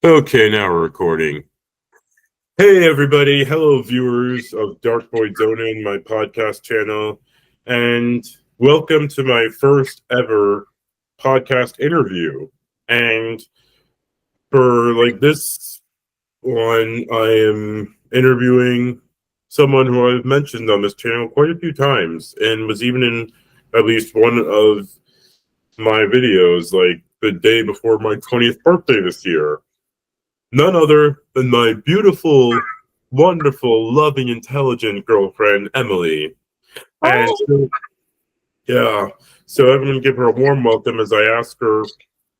Okay, now we're recording. Hey, everybody. Hello, viewers of Dark Void Zonin, my podcast channel, and welcome to my first ever podcast interview. And for this one, I am interviewing someone who I've mentioned on this channel quite a few times and was even in at least one of my videos, like the day before my 20th birthday this year. None other than my beautiful, wonderful, loving, intelligent girlfriend, Emily. And Oh, yeah, so I'm going to give her a warm welcome as I ask her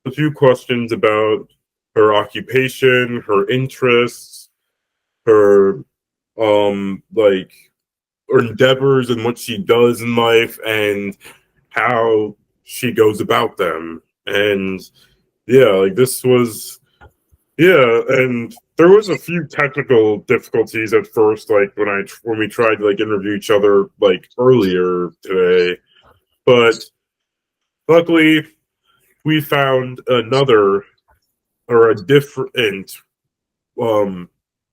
a few questions about her occupation, her interests, her like her endeavors and what she does in life and how she goes about them. And yeah, and there was a few technical difficulties at first, like when we tried to interview each other earlier today. But luckily, we found another or a different um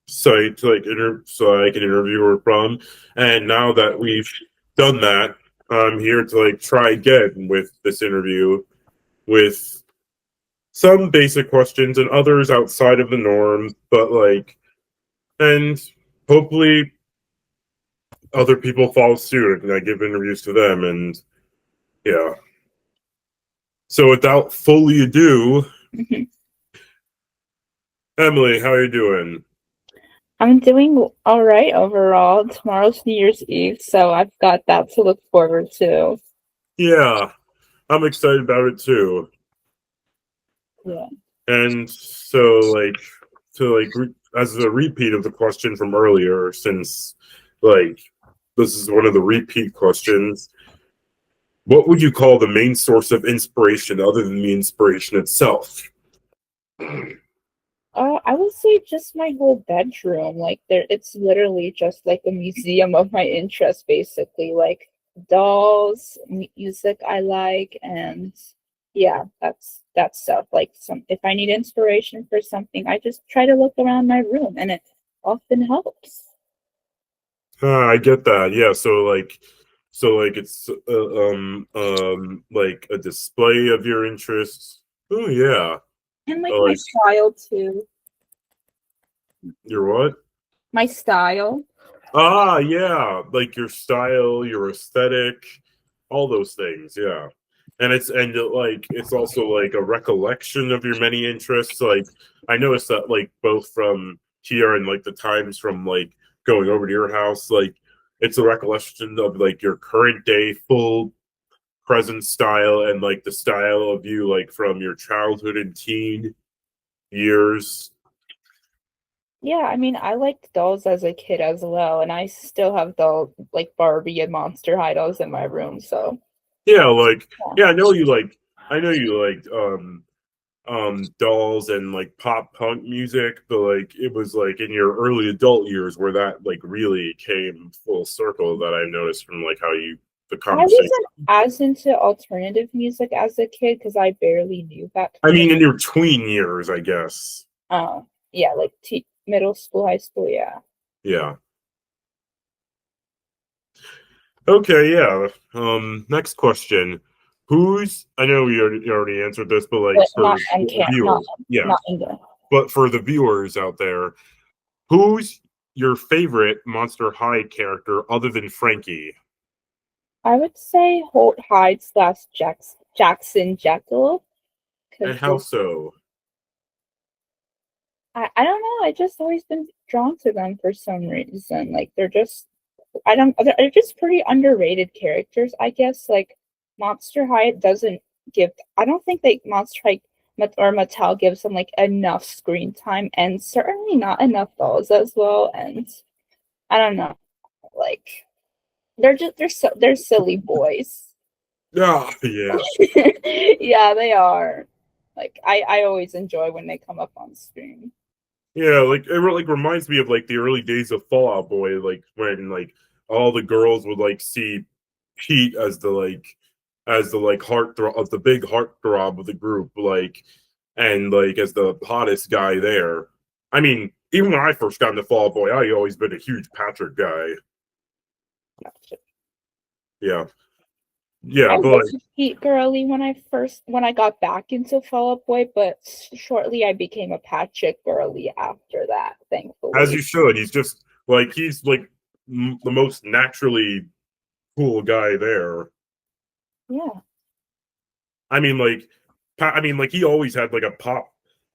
site to so I can interview her from. And now that we've done that, I'm here to try again with this interview with some basic questions and others outside of the norm, but and hopefully other people follow suit and I give interviews to them. And yeah, so without fully ado, Emily, how are you doing? I'm doing all right overall. Tomorrow's New Year's Eve, so I've got that to look forward to. Yeah, I'm excited about it too. Yeah. And so as a repeat of the question from earlier, since like this is one of the repeat questions, what would you call the main source of inspiration other than the inspiration itself? I would say just my whole bedroom. It's literally just like a museum of my interests, basically. Like dolls, music I like, and yeah, that stuff. If I need inspiration for something, I just try to look around my room, and it often helps. I get that. Yeah, it's like a display of your interests. Oh yeah. And like Oh, my style too. your what? My style. Ah, yeah, like your style, your aesthetic, all those things. Yeah, and it's also like a recollection of your many interests. Like I noticed that both from here and the times from going over to your house, it's a recollection of your current day full present style and the style of you from your childhood and teen years. Yeah, I mean, I liked dolls as a kid as well, and I still have dolls like Barbie and Monster High dolls in my room. So Yeah, yeah, yeah, I know you liked dolls and pop punk music, but it was in your early adult years where that really came full circle that I noticed from how you the I conversation. wasn't as into alternative music as a kid because I barely knew that I kind of. mean in your tween years, I guess. Yeah, like middle school, high school. Yeah, Yeah. Okay, yeah. Next question. Who's I know you already answered this, but but for not and the can't viewers, yeah. not English. But for the viewers out there, who's your favorite Monster High character other than Frankie? I would say Holt Hyde slash Jackson Jekyll And because how so? I don't know. I just always been drawn to them for some reason. Like they're just I don't they're just pretty underrated characters, I guess. Like Monster High doesn't give I don't think that Monster High or Mattel gives them like enough screen time and certainly not enough dolls as well. And I don't know, like they're silly boys. Yeah, yeah. Yeah, they are. Like I always enjoy when they come up on screen. Yeah, it reminds me of the early days of Fallout Boy, when all the girls would see Pete as the heartthrob of the big heartthrob of the group. and like as the hottest guy there. I mean, even when I first got into Fall Out Boy, I always been a huge Patrick guy. Gotcha. Yeah, yeah, I but was Pete girly when I got back into Fall Out Boy, but shortly I became a Patrick girly after that, as thankfully. you should. He's like the most naturally cool guy there. Yeah. I mean, like he always had like a pop,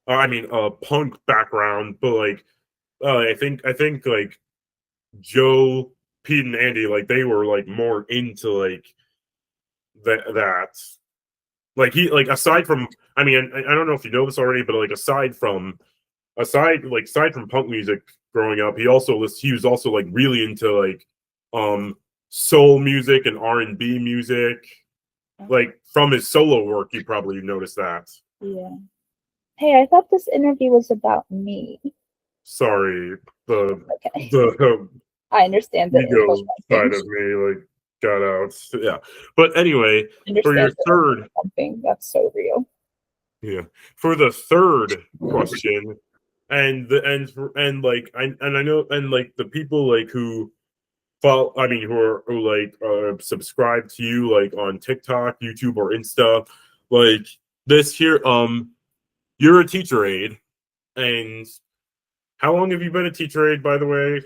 a punk background, but like I think like Joe, Pete, and Andy, like they were like more into like that. Like he like aside from, I don't know if you know this already, but like aside from punk music growing up, he was also like really into like soul music and R&B music. Like from his solo work, you probably noticed that. Yeah. Hey, I thought this interview was about me. Sorry, the Okay. the I understand the impulse ego side pumping. of me like got out. Yeah, but anyway, I for your understand the impulse third, pumping. That's so real. yeah, for the third question, and like I know and like the people like who follow, who subscribe to you like on TikTok, YouTube, or Insta, like this here, you're a teacher aide, and how long have you been a teacher aide, by the way?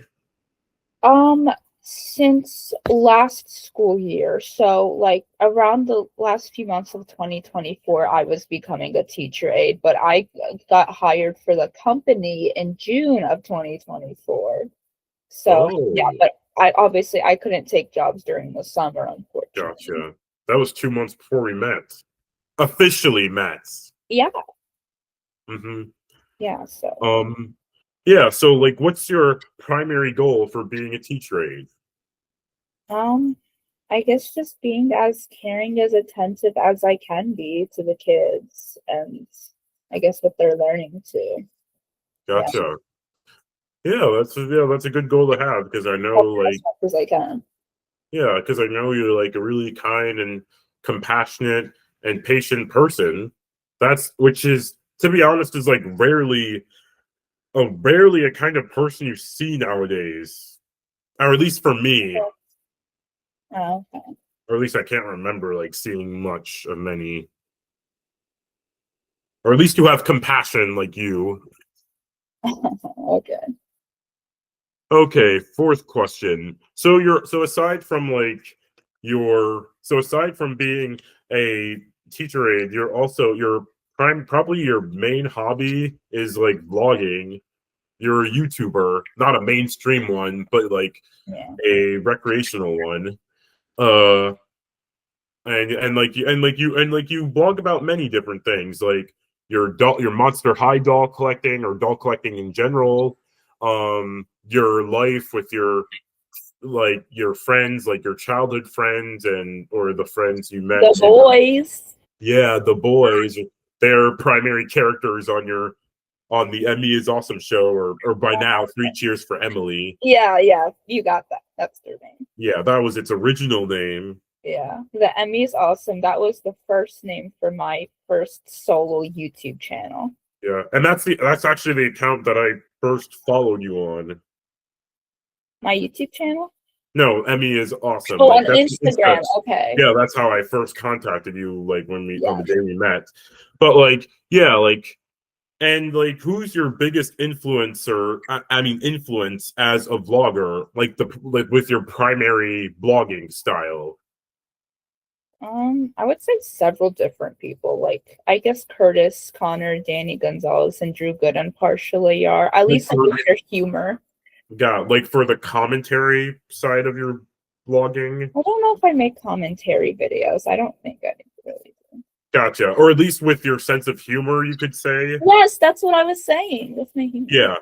Since last school year, so like around the last few months of 2024, I was becoming a teacher aide, but I got hired for the company in June of 2024. So yeah, Oh, but I couldn't take jobs during the summer, unfortunately. gotcha. That was 2 months before we met. Officially met. Yeah, Hmm. yeah. So Um, yeah. So, like, what's your primary goal for being a teacher aide? um, I guess just being as caring, as attentive as I can be to the kids, and I guess what they're learning too. Yeah, Gotcha. Yeah, that's a good goal to have because I know, help as like, much as I can. yeah, because I know you're like a really kind and compassionate and patient person. That's which is, to be honest, is like rarely a kind of person you see nowadays, or at least for me, Oh, okay. or at least I can't remember like seeing much of many, or at least you have compassion like you. Okay. Okay, fourth question. So aside from aside from being a teacher aide, you're also your prime probably your main hobby is like vlogging. You're a YouTuber, not a mainstream one, but like Yeah. a recreational one. Uh and like you blog about many different things, like your Monster High doll collecting or doll collecting in general, your life with your friends, like your childhood friends and or the friends you met The in, boys. yeah, the boys, they're primary characters on the Emmy is Awesome show, or by now Three Cheers for Emily. Yeah, yeah. You got that. That's their name. Yeah, that was its original name. Yeah. The Emmy is awesome. That was the first name for my first solo YouTube channel. Yeah, and that's actually the account that I first followed you on. My YouTube channel? No, Emmy is awesome. Oh, Like on that's Instagram. Okay. yeah, that's how I first contacted you, like when we on Yeah. the day we met. But like, yeah, like, and like, who's your biggest influencer? Influence as a vlogger, like with your primary blogging style. I would say several different people. Like I guess Curtis, Connor, Danny Gonzalez, and Drew Gooden partially are. At Like least for with their humor. yeah, like for the commentary side of your blogging. I don't know if I make commentary videos. I don't think I really do. Gotcha. Or at least with your sense of humor, you could say. Yes, that's what I was saying with my humor. Yeah.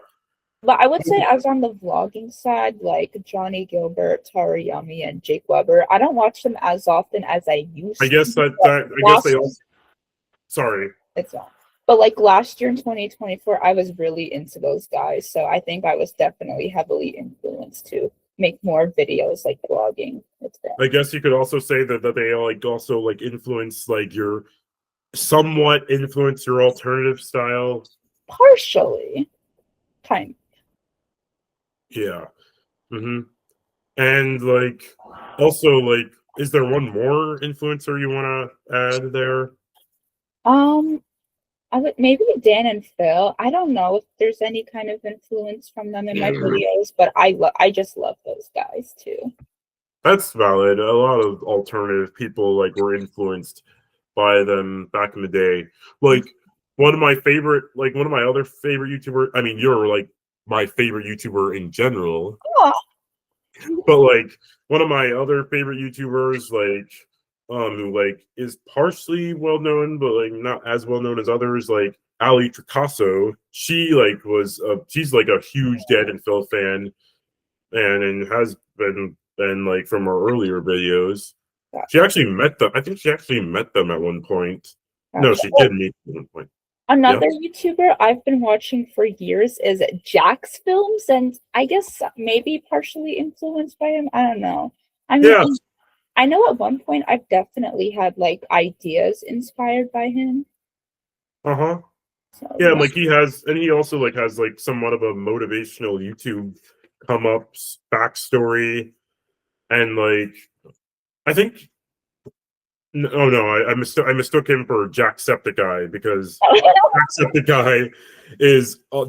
But I would say as on the vlogging side, like Johnny Gilbert, Tara Yummy, and Jake Weber, I don't watch them as often as I used I guess to. I guess they all, sorry. It's not. But like last year in 2024, I was really into those guys. So I think I was definitely heavily influenced to make more videos like vlogging with them. I guess you could also say that they like also like influence like your somewhat influence your alternative style? Partially, kind. Yeah. Mm-hmm. And like, also like, is there one more influencer you want to add there? Um, I would maybe Dan and Phil. I don't know if there's any kind of influence from them in my videos, but I just love those guys too. That's valid. A lot of alternative people like were influenced by them back in the day. Like one of my other favorite YouTuber. I mean, you're like my favorite YouTuber in general, Oh, but like one of my other favorite YouTubers, who like is partially well known, but like not as well known as others, like Ali Tricasso. She's like a huge Dan and Phil fan, and has been like from our earlier videos. She gotcha, actually met them. I think she actually met them at one point. No, gotcha. she did meet them at one point. Yeah. Another YouTuber I've been watching for years is Jack's Films, and I guess maybe partially influenced by him. I don't know. I mean, Yeah. I know at one point I've definitely had like ideas inspired by him. Uh-huh. So Yeah, yeah. like he also like has like somewhat of a motivational YouTube come up backstory, and like I think oh no, I mistook him for Jacksepticeye because Jacksepticeye is I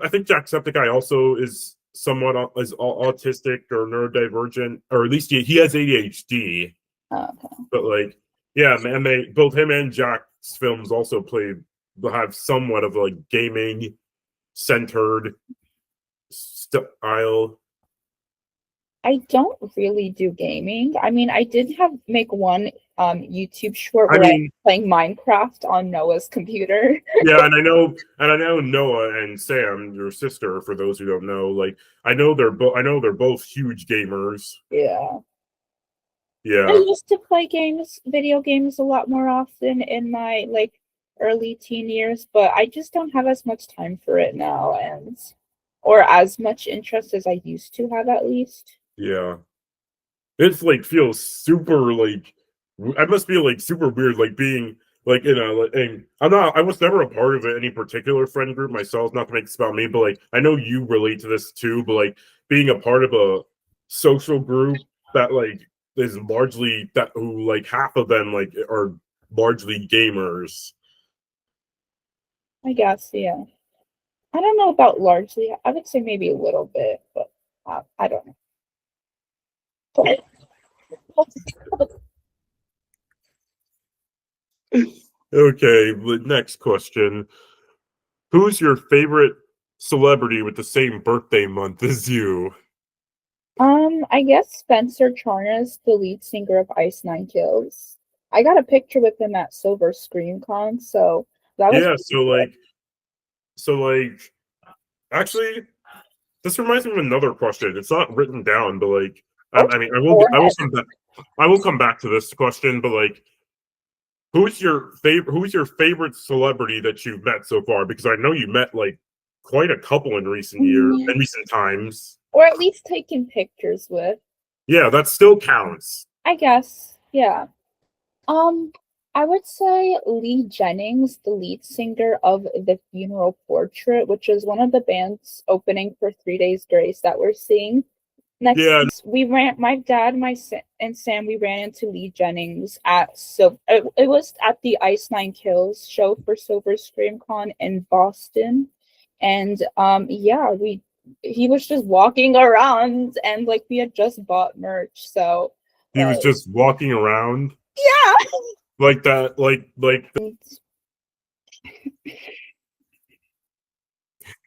think Jacksepticeye also is somewhat autistic or neurodivergent, or at least he has ADHD. Okay. But like, yeah, man, they both him and Jack's films also have somewhat of like gaming centered style. I don't really do gaming. I mean, I did make one YouTube short I where I was mean, playing Minecraft on Noah's computer. yeah, and I know Noah and Sam, your sister, for those who don't know, like I know they're both huge gamers. Yeah. I Yeah. used to play video games a lot more often in my like early teen years, but I just don't have as much time for it now and or as much interest as I used to have at least. Yeah. It's like feels super like I must be like super weird like being like and I was never a part of any particular friend group myself, not to make this about me, but like I know you relate to this too, but like being a part of a social group that like is largely that who like half of them like are largely gamers. I guess, yeah. I don't know about largely. I would say maybe a little bit, but I don't know. Okay, the next question. Who's your favorite celebrity with the same birthday month as you? I guess Spencer Charnas, the lead singer of Ice Nine Kills. I got a picture with him at Silver Scream Con, so that was Yeah, pretty good. so like actually this reminds me of another question. It's not written down, but like Oh, I mean go I will ahead. come back to this question, but like who's your favorite celebrity that you've met so far? Because I know you met like quite a couple in recent times. Or at least taking pictures with. Yeah, that still counts. I guess. Yeah. Um, I would say Lee Jennings, the lead singer of The Funeral Portrait, which is one of the bands opening for 3 Days Grace that we're seeing next. Yeah, We ran, my dad, and Sam, we ran into Lee Jennings it was at the Ice Nine Kills show for Silver Scream Con in Boston. And yeah, he was just walking around and like we had just bought merch, so he was just walking around yeah. like that,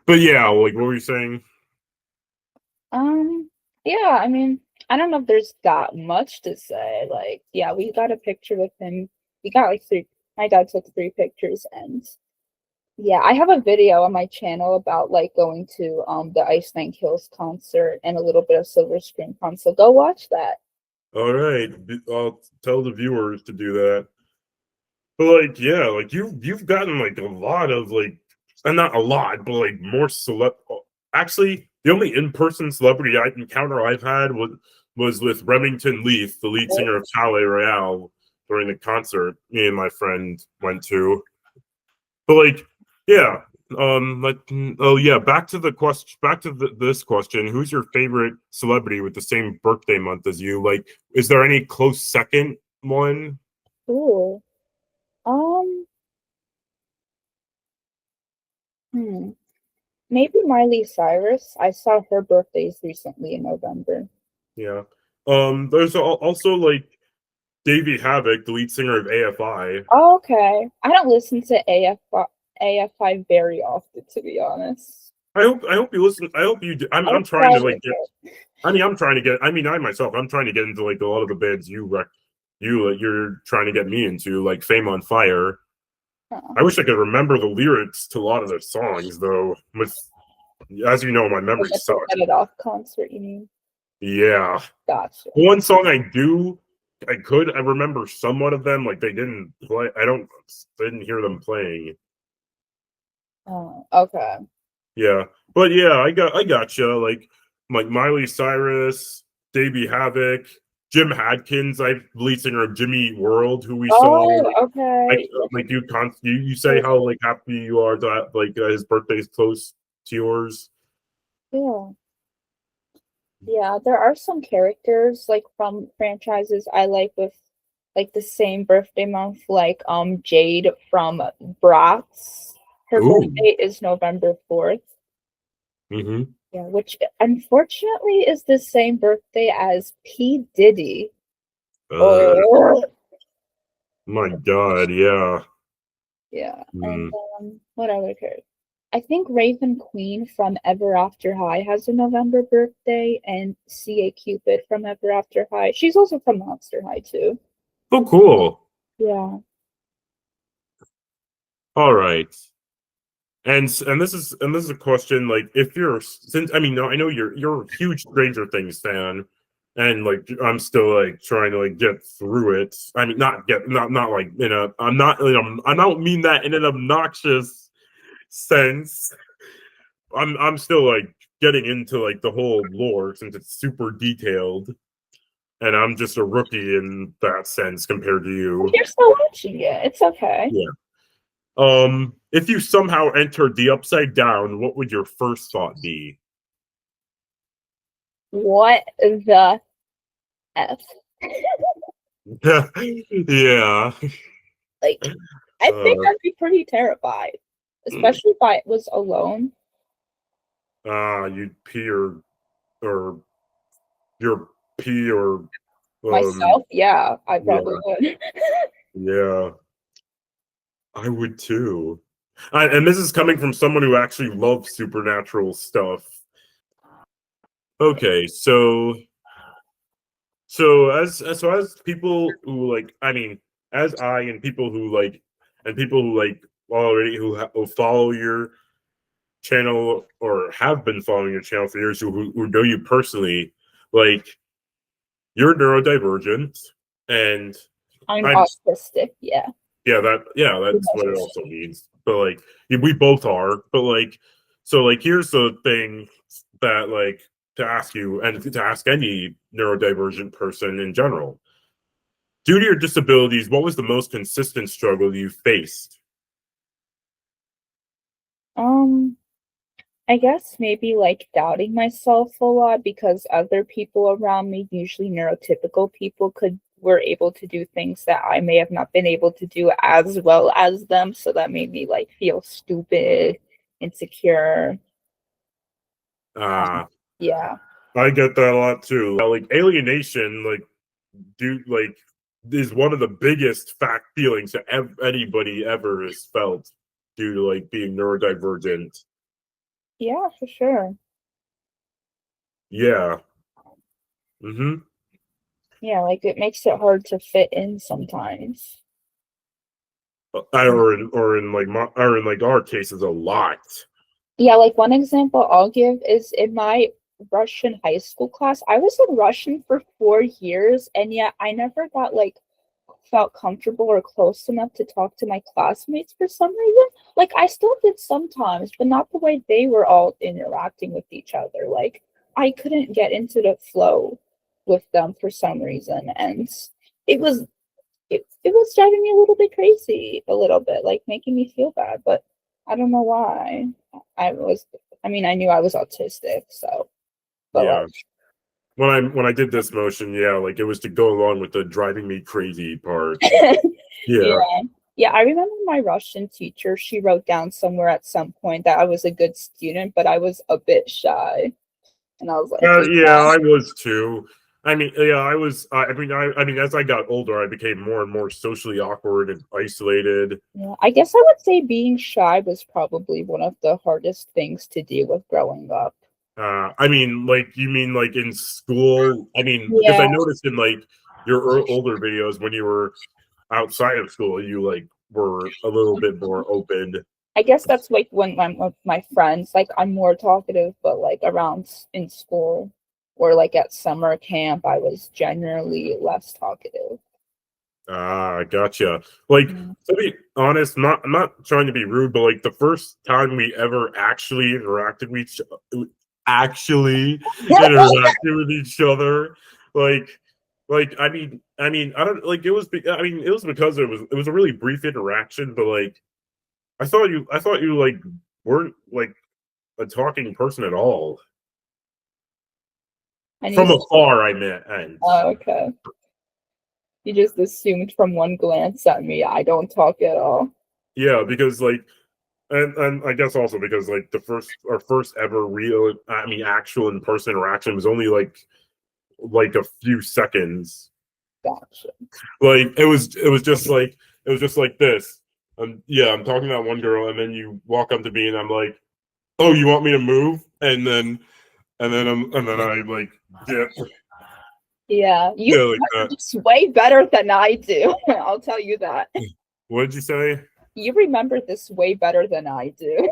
but yeah, like what were you saying? Yeah, I mean, I don't know if there's that much to say. Like, yeah, we got a picture with him. We got like three, my dad took 3 pictures, and yeah, I have a video on my channel about like going to the Ice Nine Kills concert and a little bit of Silver Screen Con. So go watch that. All right, I'll tell the viewers to do that. But like, yeah, like you've gotten like a lot of like, and not a lot, but like more celeb. Actually, the only in-person celebrity encounter I've had was with Remington Leith, the lead singer of Palais Royale. during the concert me and my friend went to. But like, yeah. Oh yeah. Back to the question. Back to this question. Who's your favorite celebrity with the same birthday month as you? Like, is there any close second one? Ooh. Um. Hmm. Maybe Miley Cyrus. I saw her birthdays recently in November. Yeah. There's also like Davey Havoc, the lead singer of AFI. Oh, okay. I don't listen to AFI very often, to be honest. I hope you listen. I hope you do. I'm I've trying to tried like get. it. I mean, I'm trying to get. I mean, I myself, I'm trying to get into like a lot of the bands you're trying to get me into, like Fame on Fire. Huh. I wish I could remember the lyrics to a lot of their songs, though. With as you know, my memory Like at the sucks. Set It Off concert, you mean? Yeah, Gotcha. one song I remember somewhat of them. Like they didn't play. Didn't hear them playing. Oh, okay. Yeah, but yeah, I gotcha. Like Miley Cyrus, Davey Havoc, Jim Hadkins, I lead singer of Jimmy Eat World, who we saw. Oh, okay. Like you say how like happy you are that like his birthday's close to yours. Yeah. Yeah, there are some characters like from franchises I like with like the same birthday month, like Jade from Bratz. Her Ooh. birthday is November 4th. Mm-hmm. Yeah, which unfortunately is the same birthday as P. Diddy. Oh, My God, yeah. yeah. And Mm. what other character? I think Raven Queen from Ever After High has a November birthday, and C.A. Cupid from Ever After High. She's also from Monster High too. Oh, cool. Yeah. All right. And this is a question like if you're since I mean no I know you're a huge Stranger Things fan and like I'm still like trying to like get through it. I mean not like in a I'm not you know, I don't mean that in an obnoxious sense. I'm still like getting into like the whole lore since it's super detailed and I'm just a rookie in that sense compared to you. You're still watching it. It's okay. Yeah. If you somehow entered the Upside Down, what would your first thought be? What the F? Yeah. Like, I think Uh, I'd be pretty terrified, especially if I was alone. you'd pee or your pee or Myself, yeah, I yeah, probably would. yeah. I would too. And this is coming from someone who actually loves supernatural stuff. Okay, so as people who like I mean as I and people who like and people who like already who follow your channel or have been following your channel for years who know you personally, like you're neurodivergent and I'm I'm autistic, yeah. that's what it also means. But like we both are, but like so like here's the thing that like to ask you and to ask any neurodivergent person in general. Due to your disabilities, what was the most consistent struggle you faced? Um, I guess maybe like doubting myself a lot because other people around me, usually neurotypical people, were able to do things that I may have not been able to do as well as them. So that made me like feel stupid, insecure. Uh, Yeah. I get that a lot too. Like alienation, like is one of the biggest fact feelings that anybody ever has felt due to like being neurodivergent. Yeah, for sure. Yeah. Mm-hmm. Yeah, like it makes it hard to fit in sometimes. Or in like our cases a lot. Yeah, like one example I'll give is in my Russian high school class. I was in Russian for 4 years, and yet I never got like felt comfortable or close enough to talk to my classmates for some reason. Like I still did sometimes, but not the way they were all interacting with each other. Like I couldn't get into the flow with them for some reason, and it was it was driving me a little bit crazy, a little bit, like making me feel bad, but I don't know why. I mean, I knew I was autistic, so, but Yeah. When I did this motion, yeah, like it was to go along with the driving me crazy part. like, Yeah. yeah. Yeah, I remember my Russian teacher, she wrote down somewhere at some point that I was a good student, but I was a bit shy. And I was like, Yeah, I was too. I mean, yeah, I was. I mean, as I got older, I became more and more socially awkward and isolated. yeah, I guess I would say being shy was probably one of the hardest things to deal with growing up. I mean, like, you mean like in school? I mean, because Yeah, I noticed in like your older videos when you were outside of school, you like were a little bit more open. I guess that's like when I'm with my friends, like I'm more talkative, but like in school or like at summer camp, I was generally less talkative. Ah, gotcha. Like, Mm. to be honest, I'm not trying to be rude, but like the first time we ever actually interacted with each other, like, I don't like it was. I mean, it was because it was a really brief interaction, but like, I thought you like weren't like a talking person at all And you, from afar. I meant, and oh, okay. You just assumed from one glance at me, I don't talk at all. yeah, because like and I guess also because like our first ever real, I mean, actual in person interaction was only like a few seconds. Gotcha. Like it was just like this. Yeah, I'm talking to that one girl, and then you walk up to me, and I'm like, "Oh, you want me to move?" And then I like dip, Yeah, you yeah, like that. remember this way better than I do. I'll tell you that. What did you say? You remember this way better than I do.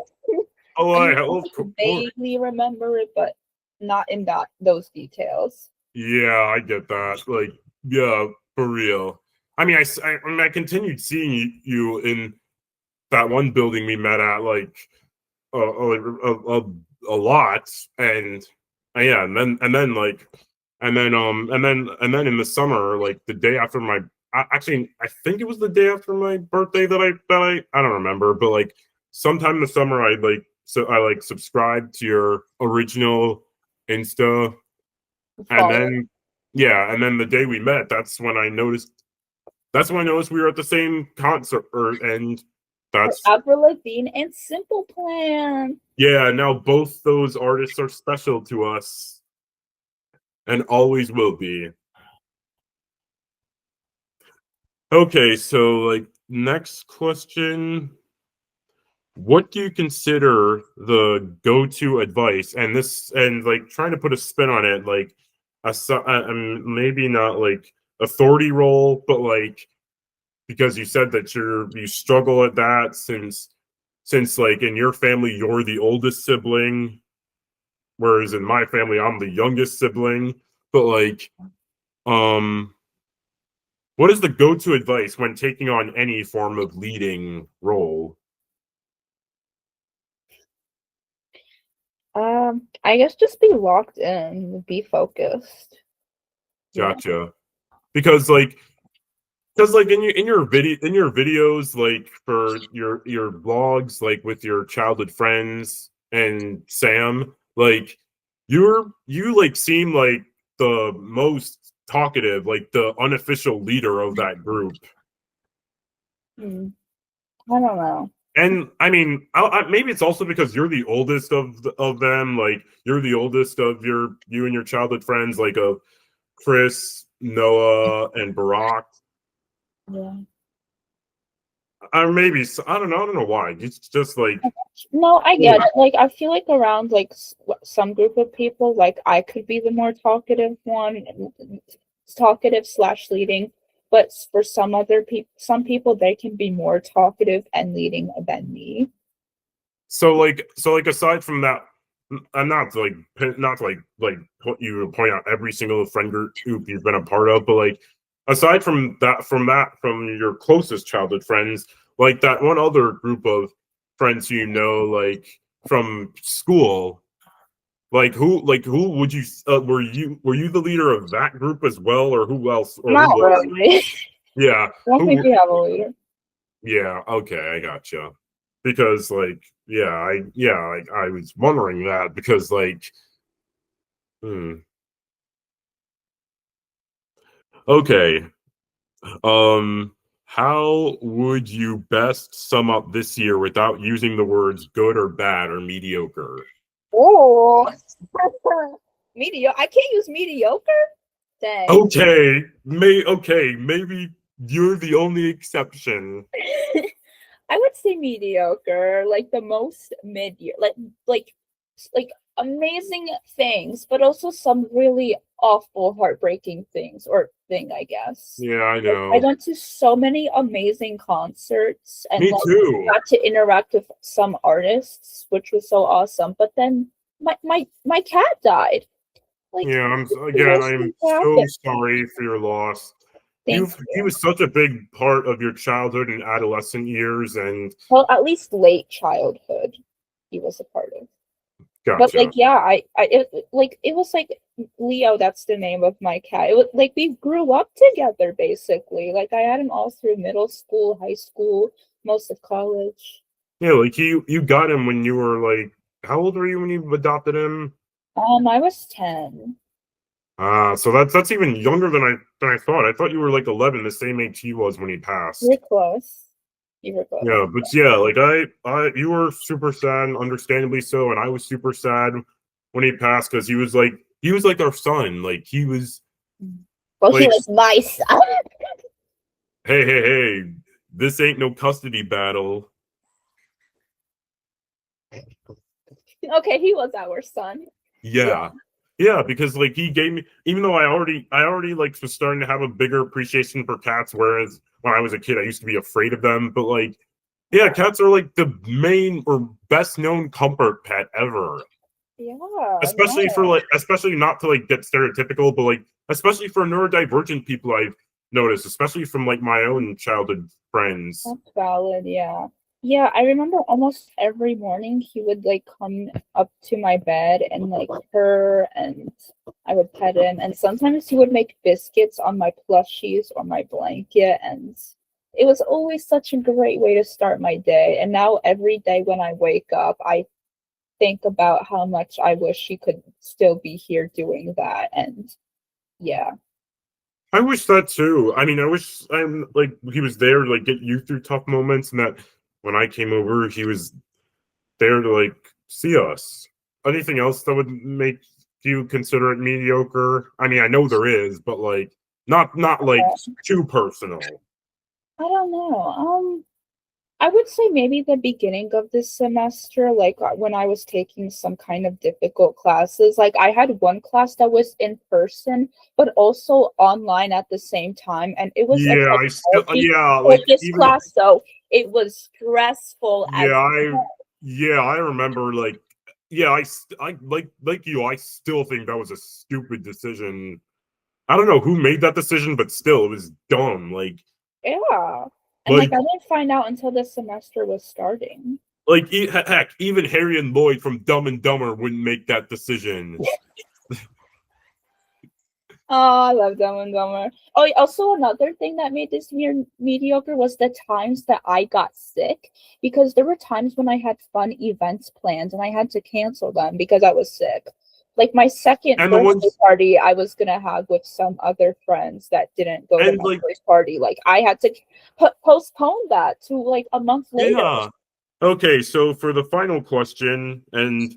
Oh, I mean, I I oh, can vaguely remember it, but not in those details. yeah, I get that. Like, yeah, for real. I mean, I mean, I continued seeing you in that one building we met at, like a lot, and yeah, and then in the summer, like the day after my, actually, I think it was the day after my birthday I don't remember, but like sometime in the summer, I like subscribed to your original Insta, and Follow then yeah, and then the day we met, that's when I noticed we were at the same concert, and for that's Avril Lavigne and Simple Plan. yeah. Now both those artists are special to us and always will be. Okay, so like next question. What do you consider the go-to advice? And this, and like trying to put a spin on it, like maybe not like authority role, but like because you said that you struggle at that since like in your family you're the oldest sibling, whereas in my family I'm the youngest sibling. But like, um, what is the go-to advice when taking on any form of leading role? I guess just be locked in, be focused. Yeah. Gotcha. Because like in your videos, like for your vlogs, like with your childhood friends and Sam, like you like seem like the most talkative, like the unofficial leader of that group. Hmm. I don't know. And I mean, maybe it's also because you're the oldest of them. Like you're the oldest of you and your childhood friends, like of Chris, Noah, and Barack. Yeah. Or maybe I don't know. I don't know why. It's just like No, I get it. Like, I feel like around like some group of people, like I could be the more talkative one, talkative slash leading. But for some people, they can be more talkative and leading than me. so like aside from that, I'm not to like point out every single friend group you've been a part of, but like aside from your closest childhood friends, like that one other group of friends like from school, like who would you were you the leader of that group as well, or who else, or Not who was really. Yeah. I don't think Who, we have a leader. yeah, okay, I gotcha. Because like, like I was wondering that because like, hmm. Okay. How would you best sum up this year without using the words good or bad or mediocre? Oh, mediocre. I can't use mediocre. Dang. Okay, maybe you're the only exception. I would say mediocre, like the most mid-year, like like amazing things, but also some really awful, heartbreaking things or thing, I guess. Yeah, I Like, I know. went to so many amazing concerts and Me like too. got to interact with some artists, which was so awesome. But then my cat died. Like Yeah, the again, worst I'm thing so happened. sorry for your loss. Thank He you. was such a big part of your childhood and adolescent years, and Well, at least late childhood, he was a part of. But like, gotcha. yeah, it was like Leo. That's the name of my cat. It was like we grew up together basically. Like I had him all through middle school, high school, most of college. Yeah, like you got him when you were like, how old were you when you adopted him? I was 10. Ah, so that's even younger than I thought. I thought you were like 11, the same age he was when he You were passed. close. You were close. Yeah, but yeah, like you were super sad, understandably so, and I was super sad when he passed because he was like our son. Like he was Well, he like, was my son. hey, this ain't no custody battle. Okay, he was our son. Yeah. Yeah. Yeah, because like he gave me even though I already like was starting to have a bigger appreciation for cats, whereas when I was a kid I used to be afraid of them. But like yeah, cats are like the main or best known comfort pet ever. Yeah, no, Especially not to like get stereotypical, but like especially for neurodivergent people I've noticed, especially from like my own childhood friends. that's valid. Yeah. Yeah, I remember almost every morning he would like come up to my bed and like purr and I would pet him and sometimes he would make biscuits on my plushies or my blanket and it was always such a great way to start my day. And now every day when I wake up, I think about how much I wish he could still be here doing that. And yeah. I wish that too. I mean, I wish I'm like he was there to like get you through tough moments, and that when I came over, he was there to like see us. Anything else that would make you consider it mediocre? I mean, I know there is, but like not like too personal. I don't know. I would say maybe the beginning of this semester, like when I was taking some kind of difficult classes. Like I had one class that was in person, but also online at the same time, and it was a Yeah, I still technology yeah, like focused even class, so it was stressful yeah, as I remember like yeah, I like you, I still think that was a stupid decision. I don't know who made that decision, but still, it was dumb. yeah. And like Like, I didn't find out until the semester was starting. heck, even Harry and Lloyd from Dumb and Dumber wouldn't make that decision. Oh, I love Dumb and Dumber. Oh, also another thing that made this mediocre was the times that I got sick because there were times when I had fun events planned and I had to cancel them because I was sick. Like my second And the birthday ones, party I was gonna have with some other friends that didn't go to and my first party. Like I had to postpone that to like a month later. yeah. Okay, so for the final question, and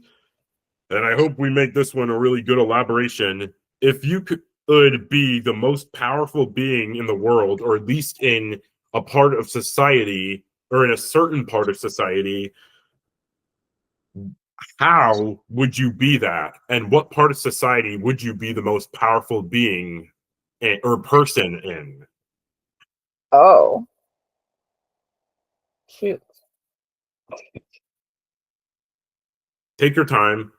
I hope we make this one a really good elaboration. If you could be the most powerful being in the world, or at least in a part of society, or in a certain part of society, how would you be that? And what part of society would you be the most powerful being or person in? Oh, shoot. Take your time.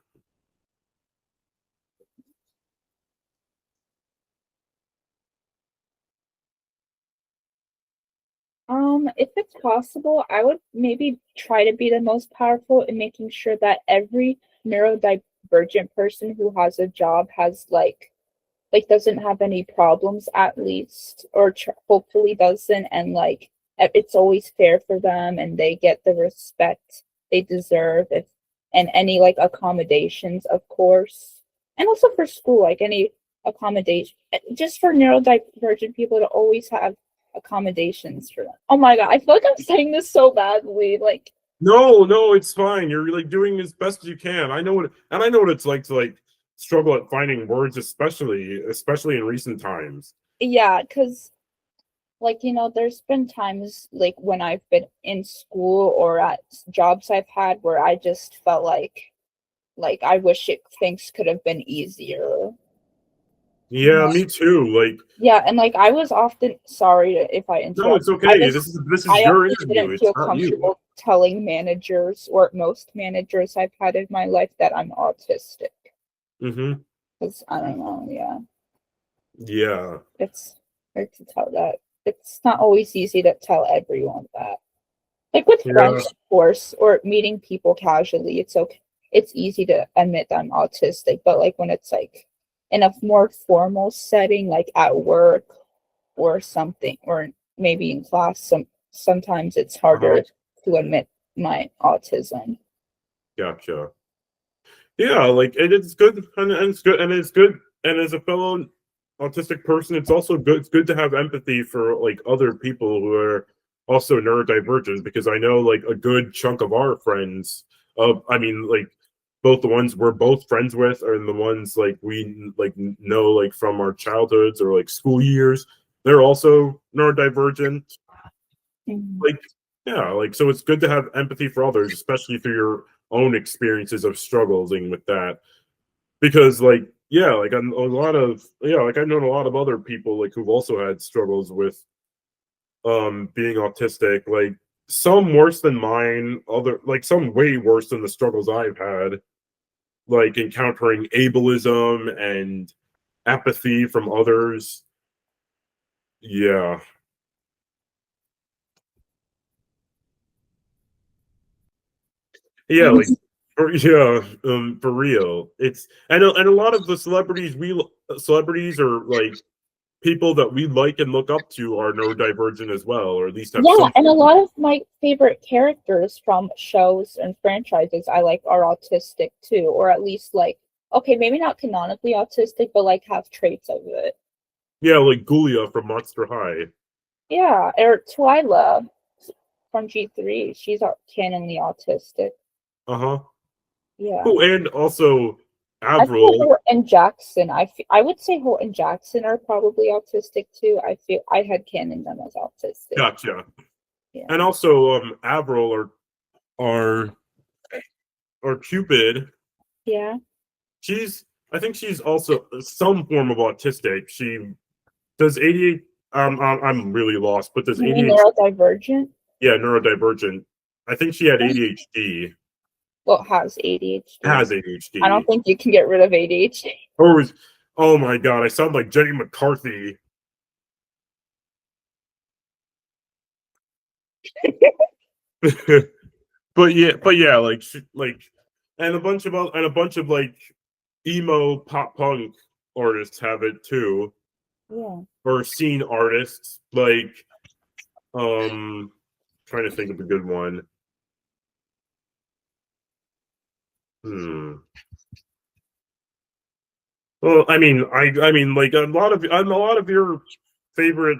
If it's possible, I would maybe try to be the most powerful in making sure that every neurodivergent person who has a job has like like doesn't have any problems at least, or hopefully doesn't, and like it's always fair for them and they get the respect they deserve, if and any like accommodations, of course, and also for school, like any accommodation, just for neurodivergent people to always have accommodations for them. Oh my god, I feel like I'm saying this so badly. Like, No, it's fine. You're like doing as best as you can. I know what it's like to like struggle at finding words, especially in recent times. yeah, because like, there's been times like when I've been in school or at jobs I've had where I just felt like I wish things could have been easier. Yeah, me too. Like, Yeah, and like I was often sorry if I no, interrupt. it's okay. This is I your often interview. didn't It's feel not you. comfortable telling managers or most managers I've had in my life that I'm autistic. Mm-hmm. Because I don't know, yeah. Yeah. It's hard to tell that. It's not always easy to tell everyone that. Like with Yeah. friends, of course, or meeting people casually, it's okay. It's easy to admit that I'm autistic, but like when it's like in a more formal setting, like at work or something, or maybe in class, sometimes it's harder to admit my autism. Gotcha. Yeah, like it's good and it's good and it's good. And as a fellow autistic person, it's also good. It's good to have empathy for like other people who are also neurodivergent because I know like a good chunk of our friends, I mean, like both the ones we're both friends with and the ones like we like know like from our childhoods or like school years, they're also neurodivergent. Mhm. Like, yeah, like so it's good to have empathy for others, especially through your own experiences of struggling with that because like yeah, like I'm a lot of yeah, like I've known a lot of other people like who've also had struggles with being autistic, like some worse than mine, other like some way worse than the struggles I've had, like encountering ableism and apathy from others. Yeah. Yeah, like for real. It's and a lot of the celebrities are like people that we like and look up to are neurodivergent as well, or at least have Yeah, some. and a lot of my favorite characters from shows and franchises I like are autistic too, or at least like, okay, maybe not canonically autistic, but like have traits of it. Yeah, like Gulia from Monster High. Yeah, or Twyla from G3, she's canonly autistic. Uh huh. Yeah. Oh, and also I feel Avril. Holt and Jackson. I would say Holt and Jackson are probably autistic too. I feel I had canon them as autistic. Gotcha. Yeah. And also Avril or or Cupid. Yeah. She's I think she's also some form of autistic. She does ADHD. I'm really lost, but does You mean ADHD? neurodivergent? Yeah, neurodivergent. I think she had ADHD. Well, has ADHD. Has I don't ADHD. think you can get rid of ADHD. Or was oh my god, I sound like Jenny McCarthy. but yeah, like and a bunch of like emo pop punk artists have it too, Yeah. or scene artists like trying to think of a good one. Hmm. Well, I mean, like a lot of your favorite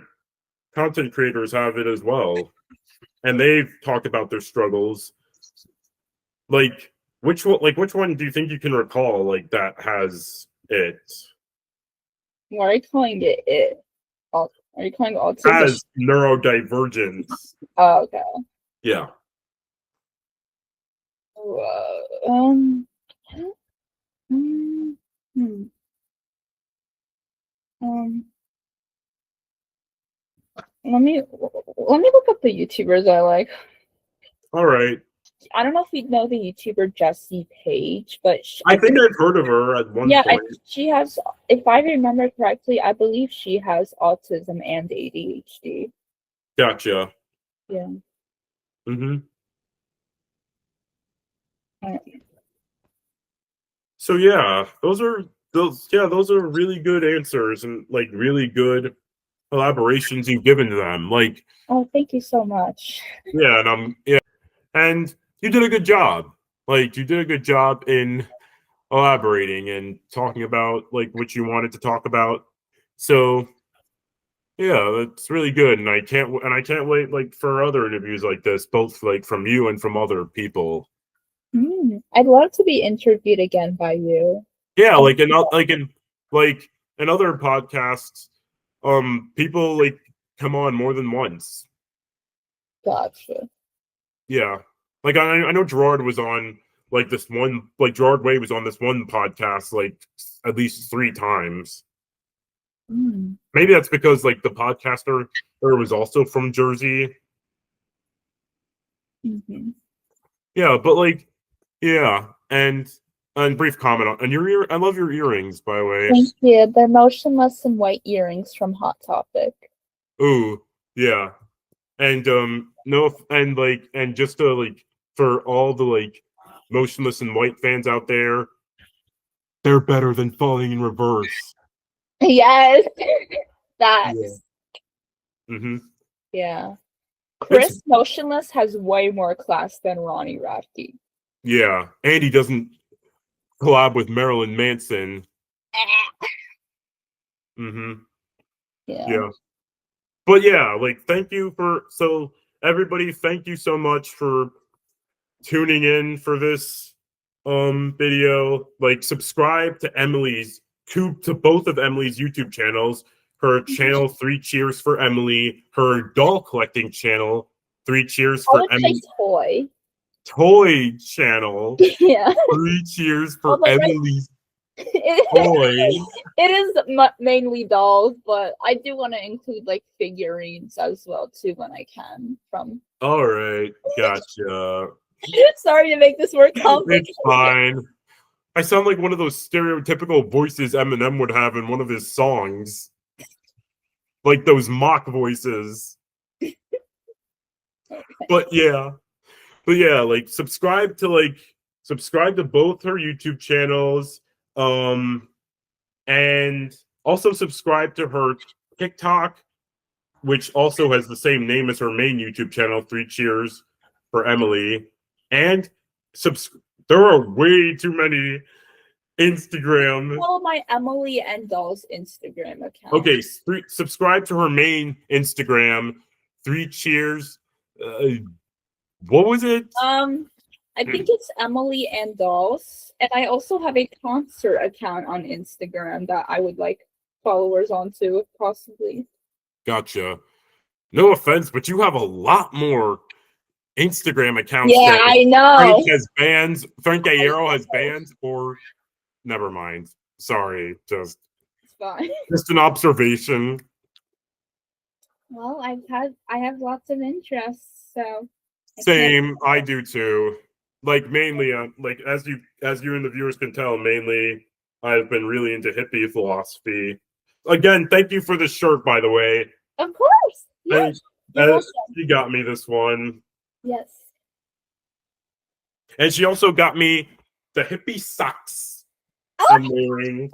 content creators have it as well, and they've talked about their struggles. Like which one do you think you can recall like that has it Why are you calling it? Are you calling it autism? has neurodivergence? Oh, okay. Yeah. Um. Hmm. hmm, Um. Let me look up the YouTubers I like. All right. I don't know if you know the YouTuber Jessie Page, but I think I've heard of her at one yeah, point. she has. If I remember correctly, I believe she has autism and ADHD. Gotcha. Yeah. Hmm. Uh, So yeah, those are those are really good answers and like really good collaborations you've given to them. Like, Oh, thank you so much. yeah, and you did a good job. Like, you did a good job in elaborating and talking about like what you wanted to talk about. So yeah, that's really good, and I can't wait like for other interviews like this, both like from you and from other people. I'd love to be interviewed again by you. Yeah, Oh, like in other podcasts, people like come on more than once. gotcha. Yeah, like I know Gerard was on like this one, like Gerard Way was on this one podcast like at least 3 times. Mm, Maybe that's because like the podcaster was also from Jersey. mhm. Yeah, but like yeah, and brief comment on and your ear. I love your earrings, by the way. Thank you. They're motionless and white earrings from Hot Topic. Ooh, yeah, and no, and like and just to like for all the like motionless and white fans out there, they're better than falling in reverse. Yes, Yeah. that's Mm-hmm. yeah. It's Chris Motionless has way more class than Ronnie Radke. yeah, and he doesn't collab with Marilyn Manson. Mm-hmm. Yeah. Yeah. But yeah, like thank you for so everybody, thank you so much for tuning in for this video. Like subscribe to to both of Emily's YouTube channels. Her channel 3 Cheers for Emily, her doll collecting channel 3 Cheers I for would say Emily, toy. toy channel Yeah. 3 Cheers for Although right, Emily's it toys. is mainly dolls, but I do want to include like figurines as well too when I can. From All right, gotcha. sorry to make this more complicated. It's fine. I sound like one of those stereotypical voices Eminem would have in one of his songs. Like those mock voices. But yeah. But yeah, like subscribe to both her YouTube channels. And also subscribe to her TikTok, which also has the same name as her main YouTube channel, 3 Cheers for Emily. And there are way too many Instagram. Follow my Emily and Dolls Instagram account. Okay, subscribe to her main Instagram, 3 Cheers. What was it? I think it's Emily and Dolls, and I also have a concert account on Instagram that I would like followers onto, if possibly. Gotcha. No offense, but you have a lot more Instagram accounts. Yeah, I know. Frank has bands. Frank Gallero has bands, or never mind. Sorry, It's fine. just an observation. Well, I have lots of interests, so Same, I do too. Like mainly, like as you and the viewers can tell, mainly I've been really into hippie philosophy. Again, thank you for the shirt, by the way. Of course. Yes. She got me this one. Yes. And she also got me the hippie socks Oh. I'm wearing.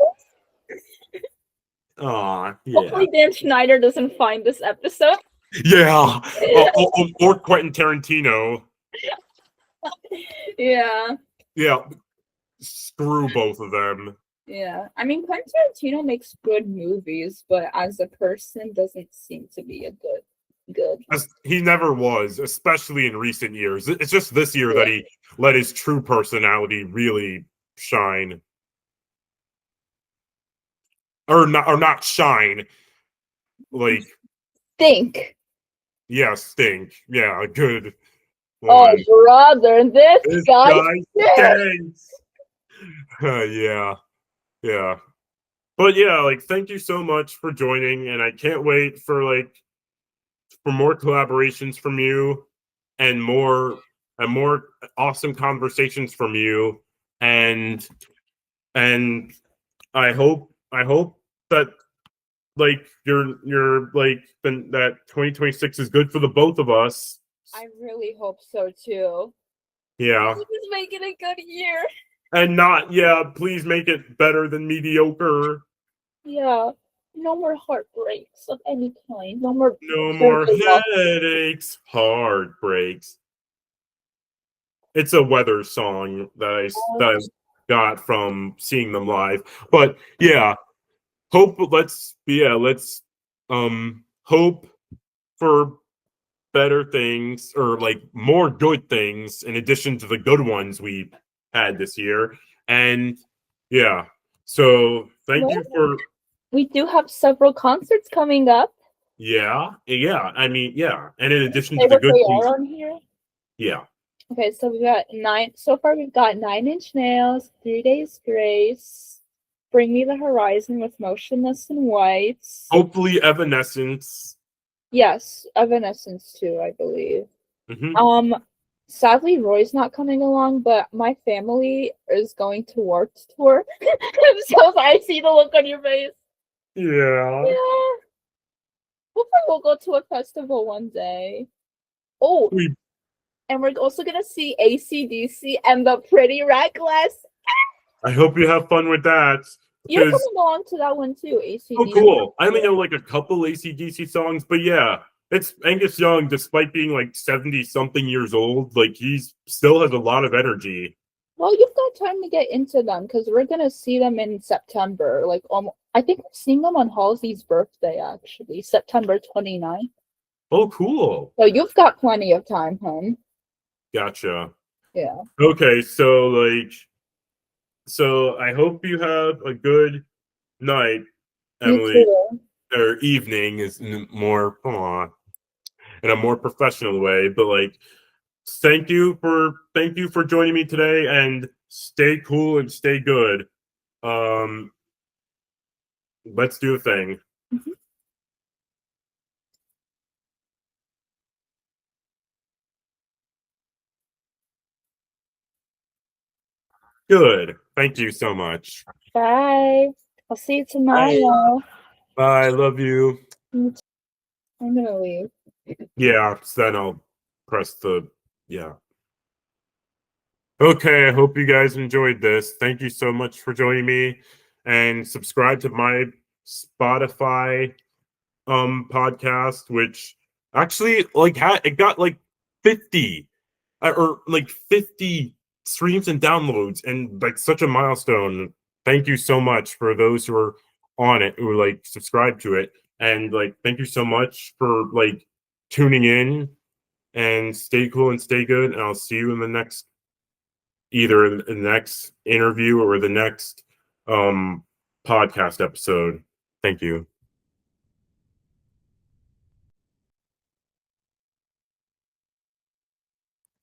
Aw, yeah. Hopefully Dan Schneider doesn't find this episode. Yeah. Or Quentin Tarantino. Yeah. Yeah. Screw both of them. Yeah. I mean, Quentin Tarantino makes good movies, but as a person doesn't seem to be a good. He never was, especially in recent years. It's just this year that he let his true personality really shine. Or not shine. Like Stink. yeah, stink. Yeah, good. Oh, brother, this guy stinks. Yeah. But yeah, like thank you so much for joining, and I can't wait for more collaborations from you and more awesome conversations from you, and I hope that like you're like that 2026 is good for the both of us. I really hope so too. Yeah. Let's make it a good year. And not, yeah, please make it better than mediocre. Yeah. No more heartbreaks of any kind. No more No more terrible love. headaches, heartbreaks. It's a weather song that I got from seeing them live. But yeah, let's hope for better things, or like more good things in addition to the good ones we had this year. And yeah, so thank you for We do have several concerts coming up. yeah, I mean, yeah, and in addition Say to the what good they things, are on here. yeah, Okay, so we got so far we've got 9 Inch Nails, 3 Days Grace, Bring Me the Horizon with Motionless in White. hopefully Evanescence. Yes, Evanescence too, I believe. Hmm. Sadly Roy's not coming along, but my family is going to Warped Tour. I'm so sorry, I see the look on your face. Yeah. Yeah. Hopefully we'll go to a festival one day. Oh, We and we're also gonna see AC/DC and the Pretty Reckless. I hope you have fun with that. You're Because coming along to that one too, oh, AC/DC. cool. I only know like a couple AC/DC songs, but yeah, it's Angus Young, despite being like 70 something years old, like he's still has a lot of energy. Well, you've got time to get into them because we're gonna see them in September. Like, I think we're seeing them on Halsey's birthday, actually, September 29th. Oh, cool. So you've got plenty of time, hon. Gotcha. Yeah. Okay, so I hope you have a good night, You Emily, too. or evening is more, in a more professional way, but like thank you for joining me today, and stay cool and stay good. Um let's do a thing. Mhm. Good. Thank you so much. Bye. I'll see you Bye. tomorrow. Bye. Love you. I'm gonna leave. Yeah, so then I'll press the yeah. Okay, I hope you guys enjoyed this. Thank you so much for joining me, and subscribe to my Spotify podcast, which actually like it got like 50 or like 50 streams and downloads, and like such a milestone. Thank you so much for those who are on it, who like subscribe to it, and like thank you so much for like tuning in, and stay cool and stay good, and I'll see you in the next, either in the next interview or the next um podcast episode. Thank you.